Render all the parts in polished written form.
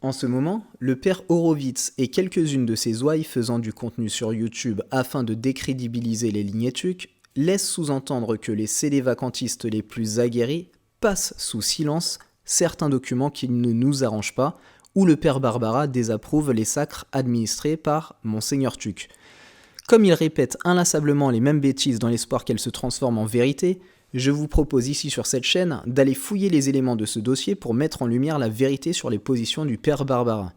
En ce moment, le père Horowitz et quelques-unes de ses ouailles faisant du contenu sur YouTube afin de décrédibiliser les lignes étuques laissent sous-entendre que les sédévacantistes les plus aguerris passent sous silence certains documents qui ne nous arrangent pas, où le père Barbara désapprouve les sacres administrés par Monseigneur Tuc. Comme il répète inlassablement les mêmes bêtises dans l'espoir qu'elles se transforment en vérité, je vous propose ici sur cette chaîne d'aller fouiller les éléments de ce dossier pour mettre en lumière la vérité sur les positions du père Barbara.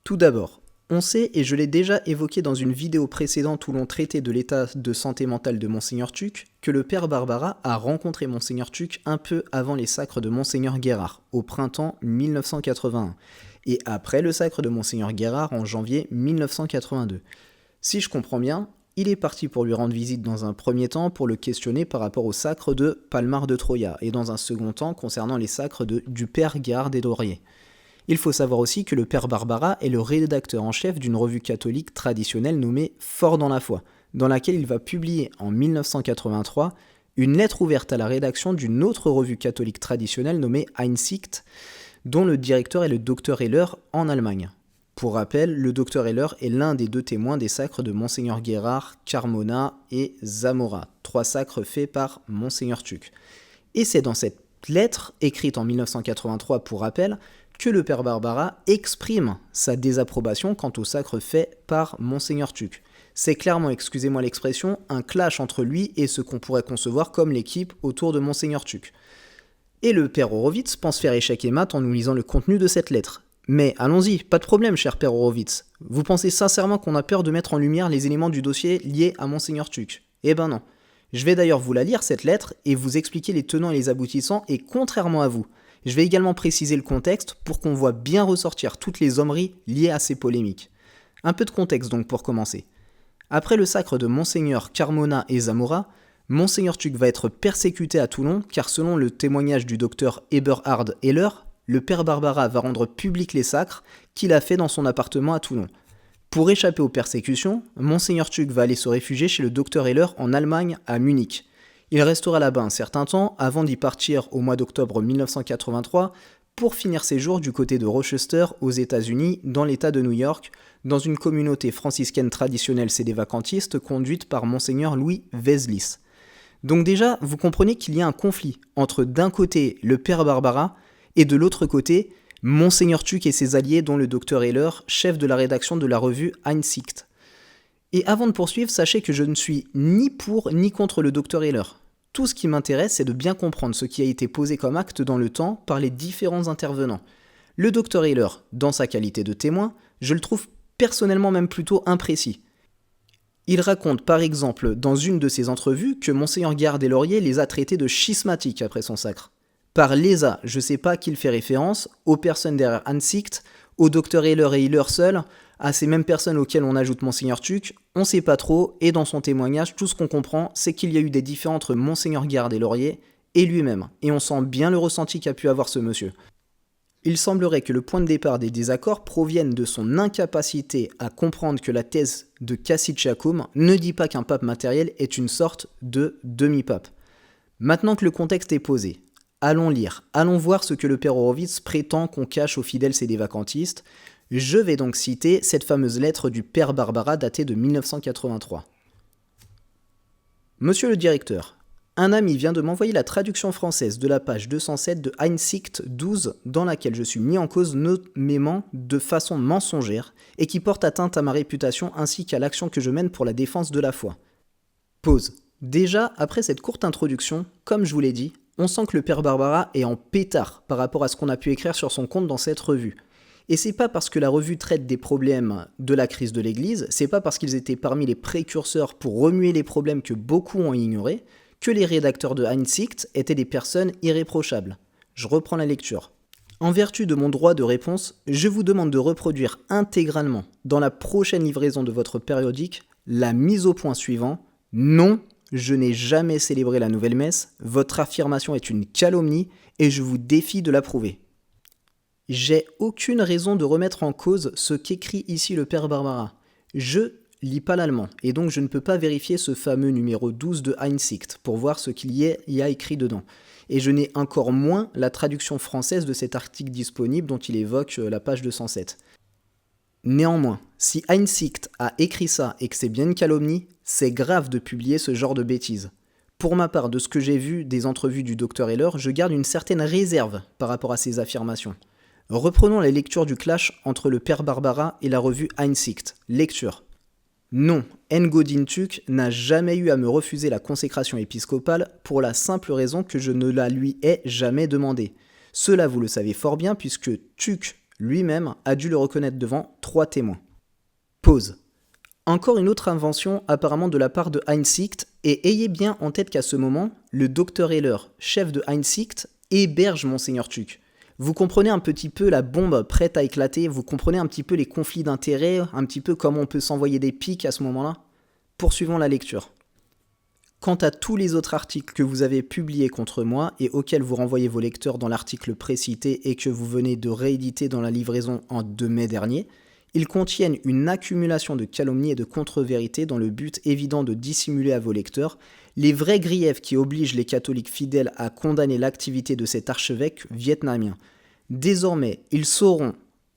Tout d'abord, on sait, et je l'ai déjà évoqué dans une vidéo précédente où l'on traitait de l'état de santé mentale de Monseigneur Tuc, que le père Barbara a rencontré Monseigneur Tuc un peu avant les sacres de Monseigneur Guérard, au printemps 1981, et après le sacre de Monseigneur Guérard en janvier 1982. Si je comprends bien, il est parti pour lui rendre visite dans un premier temps pour le questionner par rapport au sacre de Palmar de Troya, et dans un second temps concernant les sacres du père Guérard des Lauriers. Il faut savoir aussi que le père Barbara est le rédacteur en chef d'une revue catholique traditionnelle nommée Fort dans la foi, dans laquelle il va publier en 1983 une lettre ouverte à la rédaction d'une autre revue catholique traditionnelle nommée Einsicht, dont le directeur est le docteur Heller en Allemagne. Pour rappel, le docteur Heller est l'un des deux témoins des sacres de Monseigneur Guérard, Carmona et Zamora, 3 sacres faits par Monseigneur Tuc. Et c'est dans cette lettre, écrite en 1983 pour rappel, que le père Barbara exprime sa désapprobation quant au sacre fait par Monseigneur Tuc. C'est clairement, excusez-moi l'expression, un clash entre lui et ce qu'on pourrait concevoir comme l'équipe autour de Monseigneur Tuc. Et le père Horowitz pense faire échec et mat en nous lisant le contenu de cette lettre. Mais allons-y, pas de problème, cher père Horowitz. Vous pensez sincèrement qu'on a peur de mettre en lumière les éléments du dossier liés à Monseigneur Tuc? Eh ben non. Je vais d'ailleurs vous la lire, cette lettre, et vous expliquer les tenants et les aboutissants, et contrairement à vous, je vais également préciser le contexte pour qu'on voit bien ressortir toutes les hommeries liées à ces polémiques. Un peu de contexte donc pour commencer. Après le sacre de Monseigneur Carmona et Zamora, Monseigneur Tuc va être persécuté à Toulon car selon le témoignage du docteur Eberhard Heller, le père Barbara va rendre public les sacres qu'il a fait dans son appartement à Toulon. Pour échapper aux persécutions, Monseigneur Tuc va aller se réfugier chez le docteur Heller en Allemagne, à Munich. Il restera là-bas un certain temps avant d'y partir au mois d'octobre 1983 pour finir ses jours du côté de Rochester aux États-Unis, dans l'État de New York, dans une communauté franciscaine traditionnelle sédévacantiste conduite par Monseigneur Louis Veslis. Donc déjà, vous comprenez qu'il y a un conflit entre d'un côté le père Barbara et de l'autre côté Monseigneur Tuc et ses alliés dont le docteur Heller, chef de la rédaction de la revue Einsicht. Et avant de poursuivre, sachez que je ne suis ni pour ni contre le docteur Heller. Tout ce qui m'intéresse, c'est de bien comprendre ce qui a été posé comme acte dans le temps par les différents intervenants. Le docteur Heller, dans sa qualité de témoin, je le trouve personnellement même plutôt imprécis. Il raconte par exemple dans une de ses entrevues que Monseigneur Guérard des Lauriers les a traités de schismatiques après son sacre. Par lésa, je sais pas à qui il fait référence, aux personnes derrière Einsicht, au docteur Heller et Heller seul, à ces mêmes personnes auxquelles on ajoute Monseigneur Tuc, on sait pas trop, et dans son témoignage, tout ce qu'on comprend, c'est qu'il y a eu des différends entre Monseigneur Guérard des Lauriers et lui-même, et on sent bien le ressenti qu'a pu avoir ce monsieur. Il semblerait que le point de départ des désaccords provienne de son incapacité à comprendre que la thèse de Cassiciacum ne dit pas qu'un pape matériel est une sorte de demi-pape. Maintenant que le contexte est posé, allons lire, allons voir ce que le père Horowitz prétend qu'on cache aux fidèles sédévacantistes. Je vais donc citer cette fameuse lettre du père Barbara datée de 1983. Monsieur le directeur, un ami vient de m'envoyer la traduction française de la page 207 de Einsicht 12 dans laquelle je suis mis en cause nommément de façon mensongère et qui porte atteinte à ma réputation ainsi qu'à l'action que je mène pour la défense de la foi. Pause. Déjà, après cette courte introduction, comme je vous l'ai dit, on sent que le père Barbara est en pétard par rapport à ce qu'on a pu écrire sur son compte dans cette revue. Et c'est pas parce que la revue traite des problèmes de la crise de l'Église, c'est pas parce qu'ils étaient parmi les précurseurs pour remuer les problèmes que beaucoup ont ignorés, que les rédacteurs de Einsicht étaient des personnes irréprochables. Je reprends la lecture. En vertu de mon droit de réponse, je vous demande de reproduire intégralement, dans la prochaine livraison de votre périodique, la mise au point suivant. Non, je n'ai jamais célébré la nouvelle messe, votre affirmation est une calomnie et je vous défie de la prouver. J'ai aucune raison de remettre en cause ce qu'écrit ici le père Barbara. Je lis pas l'allemand, et donc je ne peux pas vérifier ce fameux numéro 12 de Einsicht pour voir ce qu'il y a écrit dedans. Et je n'ai encore moins la traduction française de cet article disponible dont il évoque la page 207. Néanmoins, si Einsicht a écrit ça et que c'est bien une calomnie, c'est grave de publier ce genre de bêtises. Pour ma part, de ce que j'ai vu des entrevues du Dr Heller, je garde une certaine réserve par rapport à ces affirmations. Reprenons la lecture du clash entre le père Barbara et la revue Einsicht. Lecture. Non, Ngo Dinh-Thuc n'a jamais eu à me refuser la consécration épiscopale pour la simple raison que je ne la lui ai jamais demandée. Cela vous le savez fort bien puisque Thuc lui-même a dû le reconnaître devant 3 témoins. Pause. Encore une autre invention apparemment de la part de Einsicht, et ayez bien en tête qu'à ce moment, le Dr Heller, chef de Einsicht, héberge Monseigneur Thuc. Vous comprenez un petit peu la bombe prête à éclater, vous comprenez un petit peu les conflits d'intérêts, un petit peu comment on peut s'envoyer des piques à ce moment-là. Poursuivons la lecture. Quant à tous les autres articles que vous avez publiés contre moi et auxquels vous renvoyez vos lecteurs dans l'article précité et que vous venez de rééditer dans la livraison en 2 mai dernier, ils contiennent une accumulation de calomnies et de contre-vérités dans le but évident de dissimuler à vos lecteurs les vrais griefs qui obligent les catholiques fidèles à condamner l'activité de cet archevêque vietnamien. Désormais, ils sauront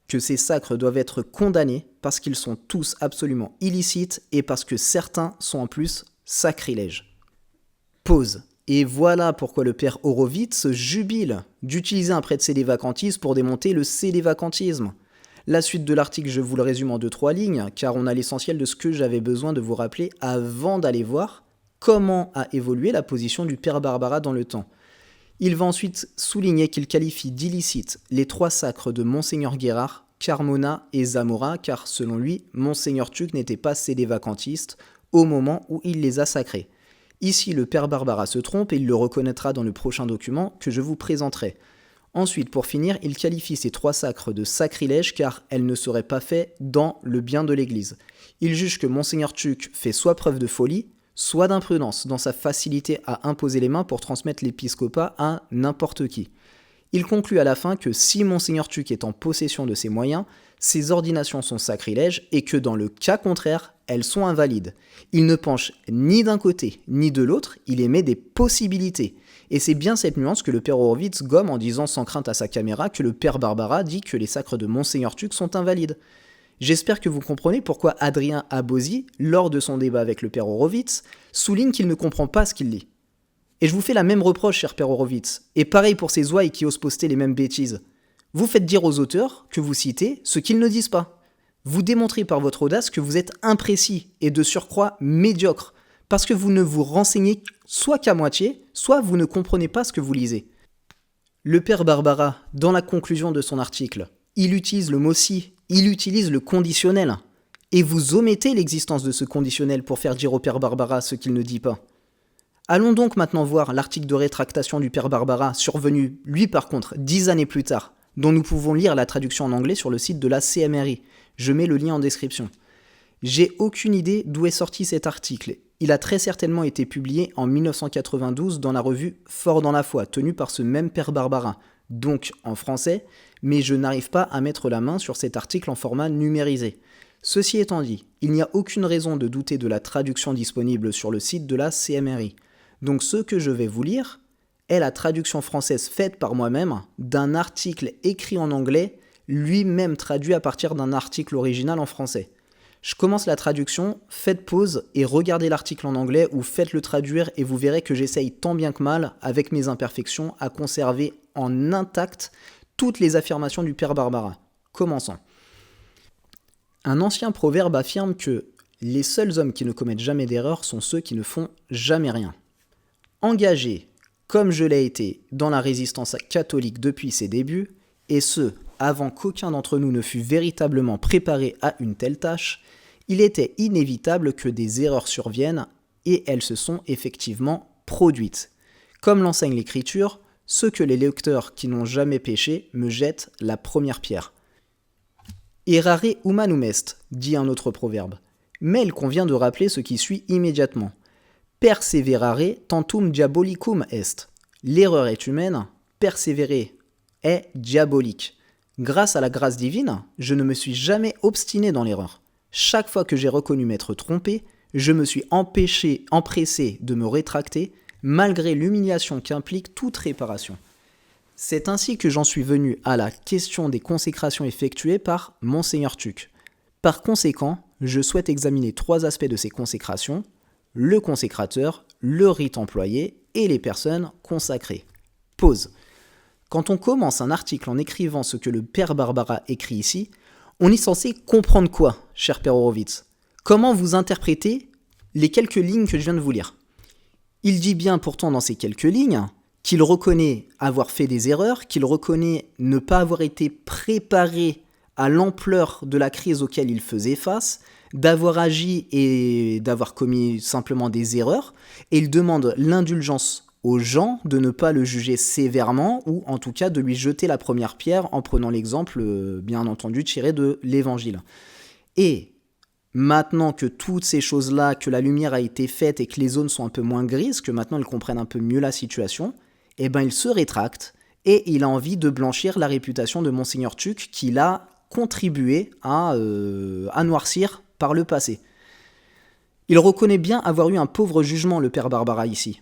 que ces sacres doivent être condamnés parce qu'ils sont tous absolument illicites et parce que certains sont en plus sacrilèges. Pause. Et voilà pourquoi le père Horowitz jubile d'utiliser un prêtre sédévacantisme pour démonter le sédévacantisme. La suite de l'article, je vous le résume en 2-3 lignes, car on a l'essentiel de ce que j'avais besoin de vous rappeler avant d'aller voir comment a évolué la position du père Barbara dans le temps. Il va ensuite souligner qu'il qualifie d'illicite les 3 sacres de Monseigneur Guérard, Carmona et Zamora, car selon lui, Monseigneur Thuc n'était pas sédévacantiste au moment où il les a sacrés. Ici, le père Barbara se trompe et il le reconnaîtra dans le prochain document que je vous présenterai. Ensuite, pour finir, il qualifie ces 3 sacres de sacrilèges car elles ne seraient pas faites dans le bien de l'Église. Il juge que Monseigneur Thuc fait soit preuve de folie, soit d'imprudence dans sa facilité à imposer les mains pour transmettre l'épiscopat à n'importe qui. Il conclut à la fin que si Monseigneur Thuc est en possession de ses moyens, ses ordinations sont sacrilèges et que dans le cas contraire, elles sont invalides. Il ne penche ni d'un côté ni de l'autre, il émet des possibilités. Et c'est bien cette nuance que le père Horowitz gomme en disant sans crainte à sa caméra que le père Barbara dit que les sacres de Monseigneur Thuc sont invalides. J'espère que vous comprenez pourquoi Adrien Abosi, lors de son débat avec le père Horowitz, souligne qu'il ne comprend pas ce qu'il lit. Et je vous fais la même reproche, cher père Horowitz, et pareil pour ces ouailles qui osent poster les mêmes bêtises. Vous faites dire aux auteurs que vous citez ce qu'ils ne disent pas. Vous démontrez par votre audace que vous êtes imprécis et de surcroît médiocre, parce que vous ne vous renseignez soit qu'à moitié, soit vous ne comprenez pas ce que vous lisez. Le père Barbara, dans la conclusion de son article, il utilise le mot « si », il utilise le conditionnel. Et vous omettez l'existence de ce conditionnel pour faire dire au père Barbara ce qu'il ne dit pas. Allons donc maintenant voir l'article de rétractation du père Barbara, survenu, lui par contre, 10 années plus tard, dont nous pouvons lire la traduction en anglais sur le site de la CMRI. Je mets le lien en description. J'ai aucune idée d'où est sorti cet article. Il a très certainement été publié en 1992 dans la revue Fort dans la foi, tenue par ce même père Barbara, donc en français, mais je n'arrive pas à mettre la main sur cet article en format numérisé. Ceci étant dit, il n'y a aucune raison de douter de la traduction disponible sur le site de la CMRI. Donc ce que je vais vous lire est la traduction française faite par moi-même d'un article écrit en anglais, lui-même traduit à partir d'un article original en français. Je commence la traduction, faites pause et regardez l'article en anglais ou faites-le traduire et vous verrez que j'essaye tant bien que mal, avec mes imperfections, à conserver en intact toutes les affirmations du père Barbara. Commençons. Un ancien proverbe affirme que les seuls hommes qui ne commettent jamais d'erreur sont ceux qui ne font jamais rien. Engagé, comme je l'ai été, dans la résistance catholique depuis ses débuts, et ce, avant qu'aucun d'entre nous ne fût véritablement préparé à une telle tâche, il était inévitable que des erreurs surviennent, et elles se sont effectivement produites. Comme l'enseigne l'Écriture, ceux que les lecteurs qui n'ont jamais péché me jettent la première pierre. Errare humanum est, dit un autre proverbe, mais il convient de rappeler ce qui suit immédiatement. Perseverare tantum diabolicum est. L'erreur est humaine, persévérer est diabolique. Grâce à la grâce divine, je ne me suis jamais obstiné dans l'erreur. Chaque fois que j'ai reconnu m'être trompé, je me suis empressé de me rétracter, malgré l'humiliation qu'implique toute réparation. C'est ainsi que j'en suis venu à la question des consécrations effectuées par Monseigneur Tuc. Par conséquent, je souhaite examiner 3 aspects de ces consécrations, le consécrateur, le rite employé et les personnes consacrées. Pause. Quand on commence un article en écrivant ce que le père Barbara écrit ici, on est censé comprendre quoi, cher père Horowitz? Comment vous interprétez les quelques lignes que je viens de vous lire? Il dit bien pourtant dans ces quelques lignes qu'il reconnaît avoir fait des erreurs, qu'il reconnaît ne pas avoir été préparé à l'ampleur de la crise auquel il faisait face, d'avoir agi et d'avoir commis simplement des erreurs, et il demande l'indulgence aux gens de ne pas le juger sévèrement, ou en tout cas de lui jeter la première pierre en prenant l'exemple, bien entendu, tiré de l'Évangile. Et maintenant que toutes ces choses-là, que la lumière a été faite et que les zones sont un peu moins grises, que maintenant ils comprennent un peu mieux la situation, eh ben il se rétracte et il a envie de blanchir la réputation de Monseigneur Tuc qu'il a contribué à noircir par le passé. Il reconnaît bien avoir eu un pauvre jugement, le père Barbara, ici.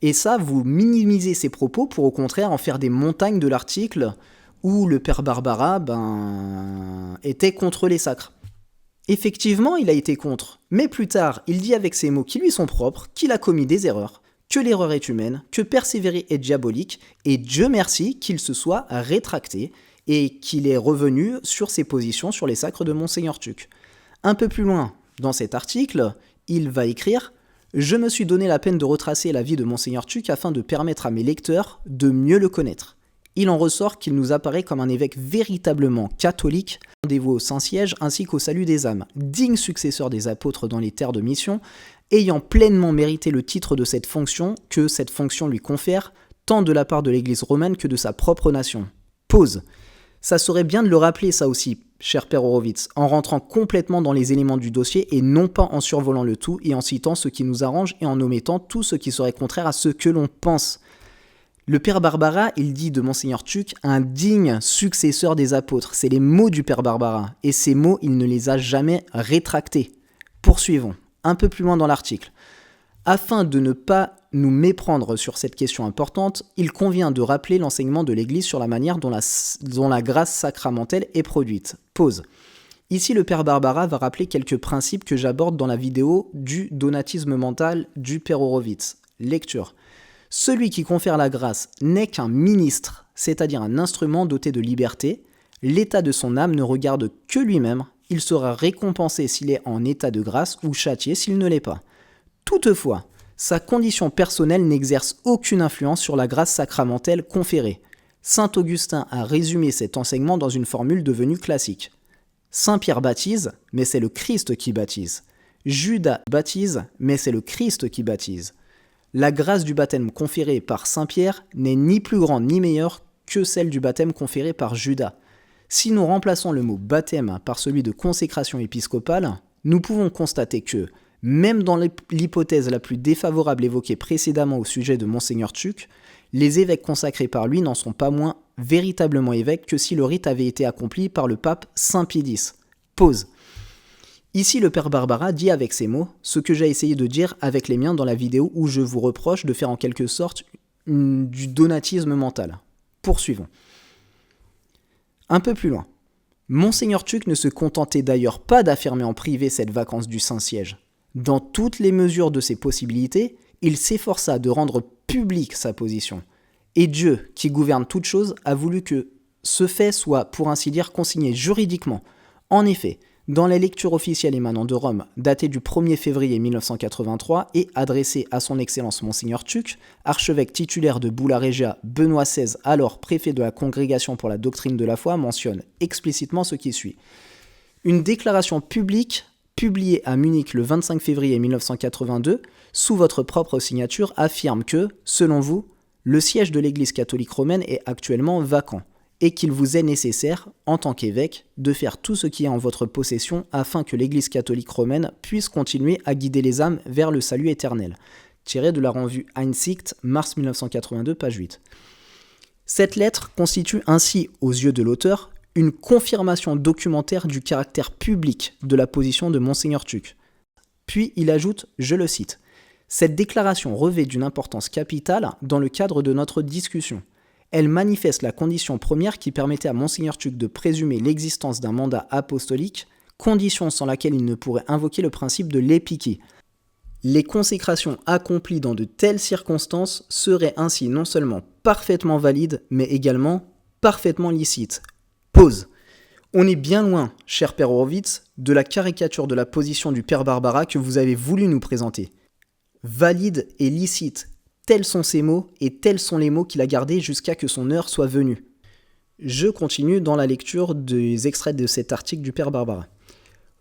Et ça, vous minimisez ses propos pour au contraire en faire des montagnes de l'article où le père Barbara était contre les sacres. Effectivement, il a été contre, mais plus tard, il dit avec ses mots qui lui sont propres qu'il a commis des erreurs, que l'erreur est humaine, que persévérer est diabolique, et Dieu merci qu'il se soit rétracté et qu'il est revenu sur ses positions sur les sacres de Monseigneur Tuc. Un peu plus loin, dans cet article, il va écrire « Je me suis donné la peine de retracer la vie de Monseigneur Tuc afin de permettre à mes lecteurs de mieux le connaître. Il en ressort qu'il nous apparaît comme un évêque véritablement catholique, dévoué au Saint-Siège ainsi qu'au salut des âmes, digne successeur des apôtres dans les terres de mission, ayant pleinement mérité le titre de cette fonction que cette fonction lui confère, tant de la part de l'Église romaine que de sa propre nation. » Pause. Ça serait bien de le rappeler ça aussi, cher père Horowitz, en rentrant complètement dans les éléments du dossier et non pas en survolant le tout et en citant ce qui nous arrange et en omettant tout ce qui serait contraire à ce que l'on pense. Le père Barbara, il dit de Monseigneur Tuc un digne successeur des apôtres. C'est les mots du père Barbara. Et ces mots, il ne les a jamais rétractés. Poursuivons, un peu plus loin dans l'article. Afin de ne pas nous méprendre sur cette question importante, il convient de rappeler l'enseignement de l'Église sur la manière dont la grâce sacramentelle est produite. Pause. Ici, le père Barbara va rappeler quelques principes que j'aborde dans la vidéo du donatisme mental du père Horowitz. Lecture. Celui qui confère la grâce n'est qu'un ministre, c'est-à-dire un instrument doté de liberté. L'état de son âme ne regarde que lui-même. Il sera récompensé s'il est en état de grâce ou châtié s'il ne l'est pas. Toutefois, sa condition personnelle n'exerce aucune influence sur la grâce sacramentelle conférée. Saint Augustin a résumé cet enseignement dans une formule devenue classique. Saint Pierre baptise, mais c'est le Christ qui baptise. Judas baptise, mais c'est le Christ qui baptise. La grâce du baptême conférée par Saint Pierre n'est ni plus grande ni meilleure que celle du baptême conféré par Judas. Si nous remplaçons le mot baptême par celui de consécration épiscopale, nous pouvons constater que, même dans l'hypothèse la plus défavorable évoquée précédemment au sujet de Monseigneur Tuc, les évêques consacrés par lui n'en sont pas moins véritablement évêques que si le rite avait été accompli par le pape Saint Pie X. Pause. Ici, le père Barbara dit avec ses mots ce que j'ai essayé de dire avec les miens dans la vidéo où je vous reproche de faire en quelque sorte du donatisme mental. Poursuivons. Un peu plus loin. Monseigneur Tuc ne se contentait d'ailleurs pas d'affirmer en privé cette vacance du Saint-Siège. Dans toutes les mesures de ses possibilités, il s'efforça de rendre publique sa position. Et Dieu, qui gouverne toutes choses, a voulu que ce fait soit, pour ainsi dire, consigné juridiquement. En effet, dans la lecture officielle émanant de Rome, datée du 1er février 1983 et adressée à son Excellence Monseigneur Tuc, archevêque titulaire de Bulla Regia, Benoît XVI, alors préfet de la Congrégation pour la doctrine de la foi, mentionne explicitement ce qui suit. Une déclaration publique publiée à Munich le 25 février 1982, sous votre propre signature, affirme que, selon vous, le siège de l'Église catholique romaine est actuellement vacant, et qu'il vous est nécessaire, en tant qu'évêque, de faire tout ce qui est en votre possession afin que l'Église catholique romaine puisse continuer à guider les âmes vers le salut éternel. Tiré de la revue Einsicht, mars 1982, page 8. Cette lettre constitue ainsi, aux yeux de l'auteur, une confirmation documentaire du caractère public de la position de Monseigneur Tuc. Puis il ajoute, je le cite, « Cette déclaration revêt d'une importance capitale dans le cadre de notre discussion. Elle manifeste la condition première qui permettait à Monseigneur Tuc de présumer l'existence d'un mandat apostolique, condition sans laquelle il ne pourrait invoquer le principe de l'épiquie. Les consécrations accomplies dans de telles circonstances seraient ainsi non seulement parfaitement valides, mais également parfaitement licites. » Pause. On est bien loin, cher Père Horowitz, de la caricature de la position du Père Barbara que vous avez voulu nous présenter. Valide et licite, tels sont ses mots et tels sont les mots qu'il a gardés jusqu'à que son heure soit venue. Je continue dans la lecture des extraits de cet article du Père Barbara.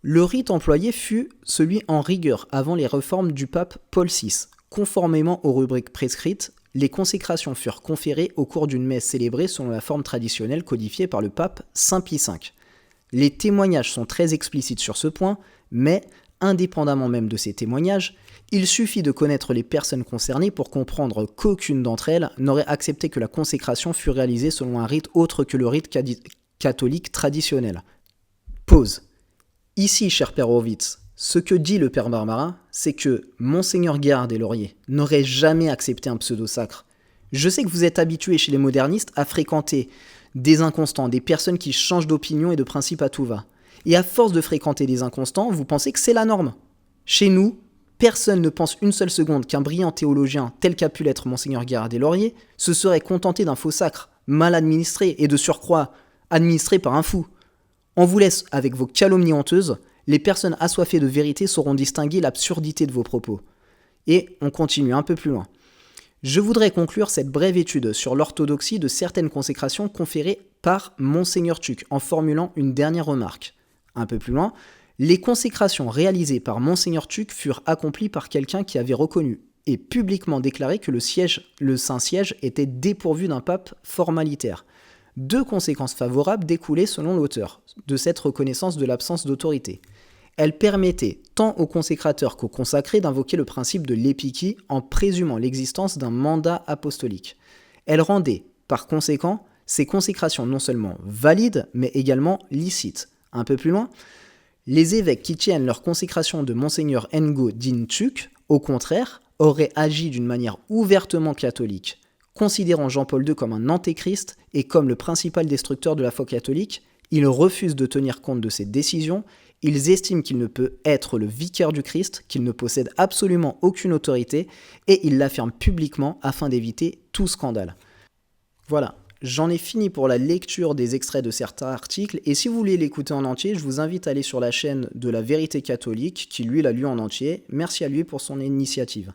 Le rite employé fut celui en rigueur avant les réformes du pape Paul VI. Conformément aux rubriques prescrites, les consécrations furent conférées au cours d'une messe célébrée selon la forme traditionnelle codifiée par le pape Saint Pie V. Les témoignages sont très explicites sur ce point, mais, indépendamment même de ces témoignages, il suffit de connaître les personnes concernées pour comprendre qu'aucune d'entre elles n'aurait accepté que la consécration fût réalisée selon un rite autre que le rite catholique traditionnel. Pause. Ici, cher Père Horowitz, ce que dit le Père Barbara, c'est que Monseigneur Guérard des Lauriers n'aurait jamais accepté un pseudo-sacre. Je sais que vous êtes habitués chez les modernistes à fréquenter des inconstants, des personnes qui changent d'opinion et de principe à tout va. Et à force de fréquenter des inconstants, vous pensez que c'est la norme. Chez nous, personne ne pense une seule seconde qu'un brillant théologien tel qu'a pu l'être Monseigneur Guérard des Lauriers se serait contenté d'un faux sacre, mal administré et de surcroît administré par un fou. On vous laisse avec vos calomnies honteuses, les personnes assoiffées de vérité sauront distinguer l'absurdité de vos propos. Et on continue un peu plus loin. Je voudrais conclure cette brève étude sur l'orthodoxie de certaines consécrations conférées par Monseigneur Tuc en formulant une dernière remarque. Un peu plus loin, les consécrations réalisées par Monseigneur Tuc furent accomplies par quelqu'un qui avait reconnu et publiquement déclaré que le Saint-Siège était dépourvu d'un pape formalitaire. Deux conséquences favorables découlaient selon l'auteur de cette reconnaissance de l'absence d'autorité. Elle permettait tant aux consécrateurs qu'aux consacrés d'invoquer le principe de l'épiquie en présumant l'existence d'un mandat apostolique. Elle rendait, par conséquent, ces consécrations non seulement valides, mais également licites. Un peu plus loin, les évêques qui tiennent leur consécration de Monseigneur Ngo Dinh Tuc, au contraire, auraient agi d'une manière ouvertement catholique. Considérant Jean-Paul II comme un antéchrist et comme le principal destructeur de la foi catholique, ils refusent de tenir compte de ces décisions, ils estiment qu'il ne peut être le vicaire du Christ, qu'il ne possède absolument aucune autorité, et ils l'affirment publiquement afin d'éviter tout scandale. Voilà, j'en ai fini pour la lecture des extraits de certains articles, et si vous voulez l'écouter en entier, je vous invite à aller sur la chaîne de la Vérité Catholique, qui lui l'a lu en entier. Merci à lui pour son initiative.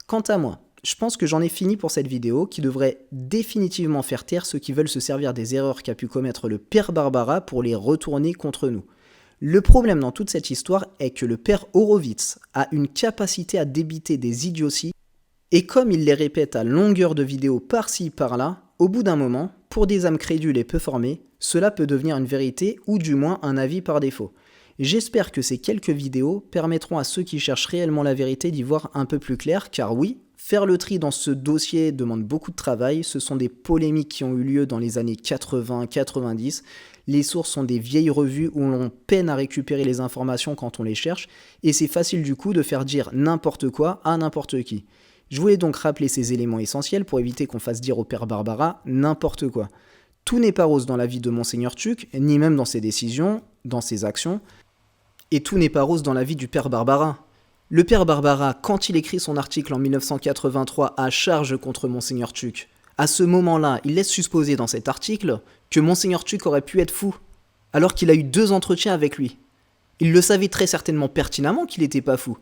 Quant à moi, je pense que j'en ai fini pour cette vidéo qui devrait définitivement faire taire ceux qui veulent se servir des erreurs qu'a pu commettre le Père Barbara pour les retourner contre nous. Le problème dans toute cette histoire est que le Père Horowitz a une capacité à débiter des idioties et comme il les répète à longueur de vidéo par-ci par-là, au bout d'un moment, pour des âmes crédules et peu formées, cela peut devenir une vérité ou du moins un avis par défaut. J'espère que ces quelques vidéos permettront à ceux qui cherchent réellement la vérité d'y voir un peu plus clair, car oui, faire le tri dans ce dossier demande beaucoup de travail, ce sont des polémiques qui ont eu lieu dans les années 80-90, les sources sont des vieilles revues où l'on peine à récupérer les informations quand on les cherche, et c'est facile du coup de faire dire n'importe quoi à n'importe qui. Je voulais donc rappeler ces éléments essentiels pour éviter qu'on fasse dire au Père Barbara n'importe quoi. Tout n'est pas rose dans la vie de Monseigneur Tuc, ni même dans ses décisions, dans ses actions, et tout n'est pas rose dans la vie du Père Barbara. Le Père Barbara, quand il écrit son article en 1983 à charge contre Monseigneur Tuc, à ce moment-là, il laisse supposer dans cet article que Monseigneur Tuc aurait pu être fou, alors qu'il a eu 2 entretiens avec lui. Il le savait très certainement pertinemment qu'il n'était pas fou.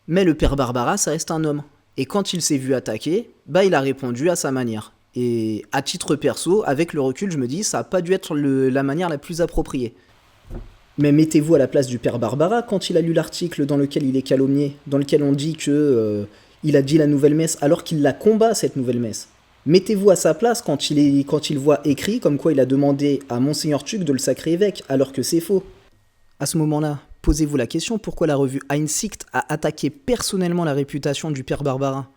Mais le Père Barbara, ça reste un homme. Et quand il s'est vu attaquer, il a répondu à sa manière. Et à titre perso, avec le recul, je me dis, ça n'a pas dû être la manière la plus appropriée. Mais mettez-vous à la place du Père Barbara quand il a lu l'article dans lequel il est calomnié, dans lequel on dit que il a dit la nouvelle messe alors qu'il la combat cette nouvelle messe. Mettez-vous à sa place quand il voit écrit comme quoi il a demandé à Monseigneur Tuc de le sacrer évêque alors que c'est faux. À ce moment-là, posez-vous la question pourquoi la revue Einsicht a attaqué personnellement la réputation du Père Barbara.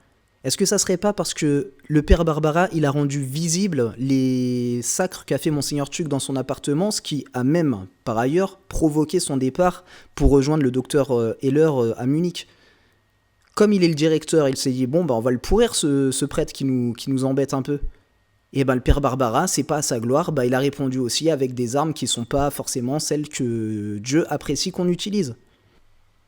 Est-ce que ça serait pas parce que le père Barbara, il a rendu visible les sacres qu'a fait Monseigneur Tuck dans son appartement, ce qui a même, par ailleurs, provoqué son départ pour rejoindre le docteur Heller à Munich. Comme il est le directeur, il s'est dit, bon, bah, on va le pourrir, ce prêtre qui nous embête un peu. Et ben le père Barbara, c'est pas à sa gloire, bah, il a répondu aussi avec des armes qui sont pas forcément celles que Dieu apprécie qu'on utilise.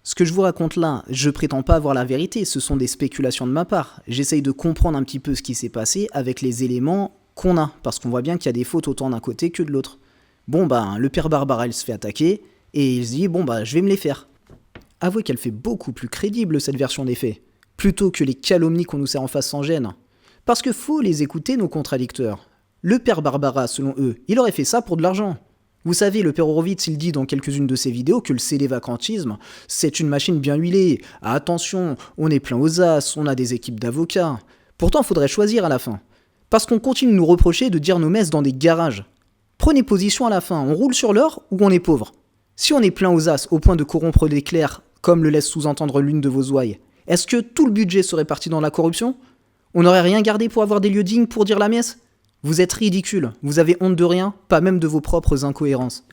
Ce que je vous raconte là, je prétends pas avoir la vérité, ce sont des spéculations de ma part. J'essaye de comprendre un petit peu ce qui s'est passé avec les éléments qu'on a, parce qu'on voit bien qu'il y a des fautes autant d'un côté que de l'autre. Bon bah, le père Barbara, il se fait attaquer, et il se dit, bon bah, je vais me les faire. Avouez qu'elle fait beaucoup plus crédible cette version des faits, plutôt que les calomnies qu'on nous sert en face sans gêne. Parce que faut les écouter, nos contradicteurs. Le père Barbara, selon eux, il aurait fait ça pour de l'argent. Vous savez, le père Horowitz, il dit dans quelques-unes de ses vidéos que le sélévacantisme, c'est une machine bien huilée. Ah, attention, on est plein aux as, on a des équipes d'avocats. Pourtant, il faudrait choisir à la fin. Parce qu'on continue de nous reprocher de dire nos messes dans des garages. Prenez position à la fin, on roule sur l'or ou on est pauvre. Si on est plein aux as au point de corrompre des clercs, comme le laisse sous-entendre l'une de vos ouailles, est-ce que tout le budget serait parti dans la corruption ? On n'aurait rien gardé pour avoir des lieux dignes pour dire la messe ? Vous êtes ridicule, vous avez honte de rien, pas même de vos propres incohérences.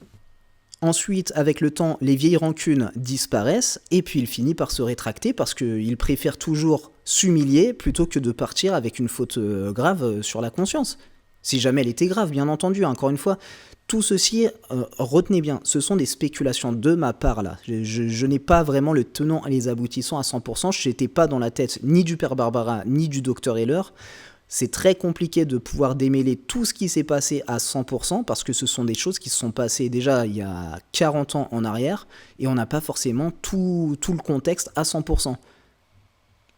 Ensuite, avec le temps, les vieilles rancunes disparaissent, et puis il finit par se rétracter parce qu'il préfère toujours s'humilier plutôt que de partir avec une faute grave sur la conscience. Si jamais elle était grave, bien entendu, encore une fois. Tout ceci, retenez bien, ce sont des spéculations de ma part là. Je n'ai pas vraiment le tenant et les aboutissants à 100%, je n'étais pas dans la tête ni du père Barbara, ni du docteur Heller. C'est très compliqué de pouvoir démêler tout ce qui s'est passé à 100% parce que ce sont des choses qui se sont passées déjà il y a 40 ans en arrière et on n'a pas forcément tout le contexte à 100%.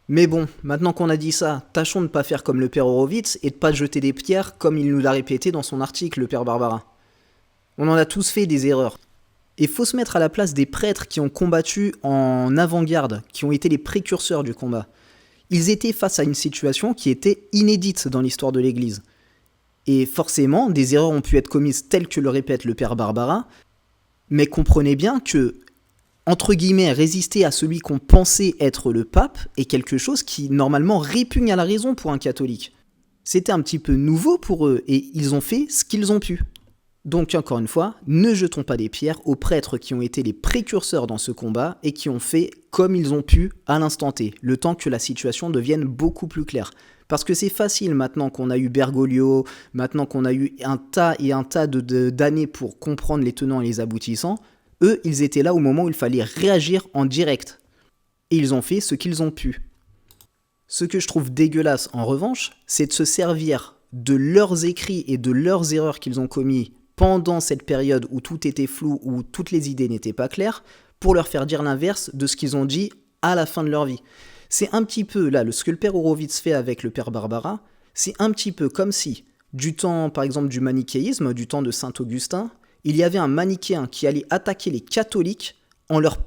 Mais bon, maintenant qu'on a dit ça, tâchons de ne pas faire comme le père Horowitz et de ne pas jeter des pierres comme il nous l'a répété dans son article, le père Barbara. On en a tous fait des erreurs. Et faut se mettre à la place des prêtres qui ont combattu en avant-garde, qui ont été les précurseurs du combat. Ils étaient face à une situation qui était inédite dans l'histoire de l'Église. Et forcément, des erreurs ont pu être commises telles que le répète le père Barbara, mais comprenez bien que, entre guillemets, résister à celui qu'on pensait être le pape est quelque chose qui, normalement, répugne à la raison pour un catholique. C'était un petit peu nouveau pour eux, et ils ont fait ce qu'ils ont pu. Donc, encore une fois, ne jetons pas des pierres aux prêtres qui ont été les précurseurs dans ce combat et qui ont fait comme ils ont pu à l'instant T, le temps que la situation devienne beaucoup plus claire. Parce que c'est facile maintenant qu'on a eu Bergoglio, maintenant qu'on a eu un tas d'années pour comprendre les tenants et les aboutissants, eux, ils étaient là au moment où il fallait réagir en direct. Et ils ont fait ce qu'ils ont pu. Ce que je trouve dégueulasse en revanche, c'est de se servir de leurs écrits et de leurs erreurs qu'ils ont commis pendant cette période où tout était flou, où toutes les idées n'étaient pas claires, pour leur faire dire l'inverse de ce qu'ils ont dit à la fin de leur vie. C'est un petit peu, là, ce que le père Horowitz fait avec le père Barbara, c'est un petit peu comme si, du temps, par exemple, du manichéisme, du temps de saint Augustin, il y avait un manichéen qui allait attaquer les catholiques en leur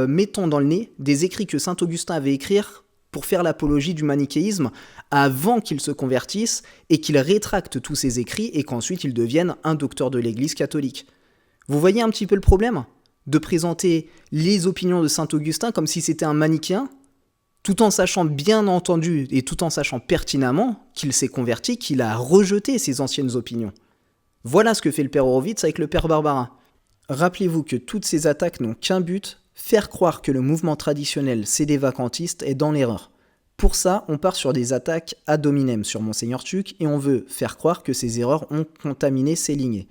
mettant dans le nez des écrits que saint Augustin avait écrits pour faire l'apologie du manichéisme avant qu'il se convertisse et qu'il rétracte tous ses écrits et qu'ensuite il devienne un docteur de l'Église catholique. Vous voyez un petit peu le problème ? De présenter les opinions de saint Augustin comme si c'était un manichéen, tout en sachant bien entendu et tout en sachant pertinemment qu'il s'est converti, qu'il a rejeté ses anciennes opinions. Voilà ce que fait le père Horowitz avec le père Barbara. Rappelez-vous que toutes ces attaques n'ont qu'un but, faire croire que le mouvement traditionnel sédévacantiste est dans l'erreur. Pour ça, on part sur des attaques ad hominem sur Monseigneur Tuck et on veut faire croire que ces erreurs ont contaminé ses lignées.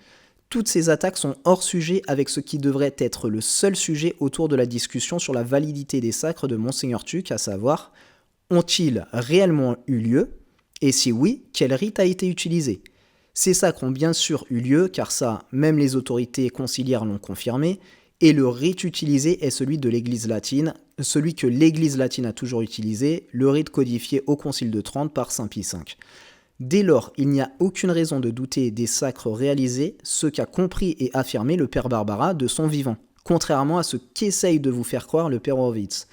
Toutes ces attaques sont hors sujet avec ce qui devrait être le seul sujet autour de la discussion sur la validité des sacres de Monseigneur Tuck, à savoir, ont-ils réellement eu lieu ? Et si oui, quel rite a été utilisé ? Ces sacres ont bien sûr eu lieu, car ça, même les autorités conciliaires l'ont confirmé, et le rite utilisé est celui de l'Église latine, celui que l'Église latine a toujours utilisé, le rite codifié au Concile de Trente par saint Pie V. Dès lors, il n'y a aucune raison de douter des sacres réalisés, ce qu'a compris et affirmé le père Barbara de son vivant, contrairement à ce qu'essaye de vous faire croire le père Horowitz.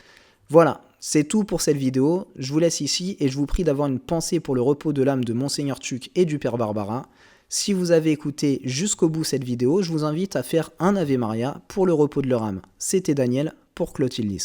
Voilà, c'est tout pour cette vidéo, je vous laisse ici et je vous prie d'avoir une pensée pour le repos de l'âme de Monseigneur Tuck et du père Barbara. Si vous avez écouté jusqu'au bout cette vidéo, je vous invite à faire un Ave Maria pour le repos de leur âme. C'était Daniel pour Clotilde.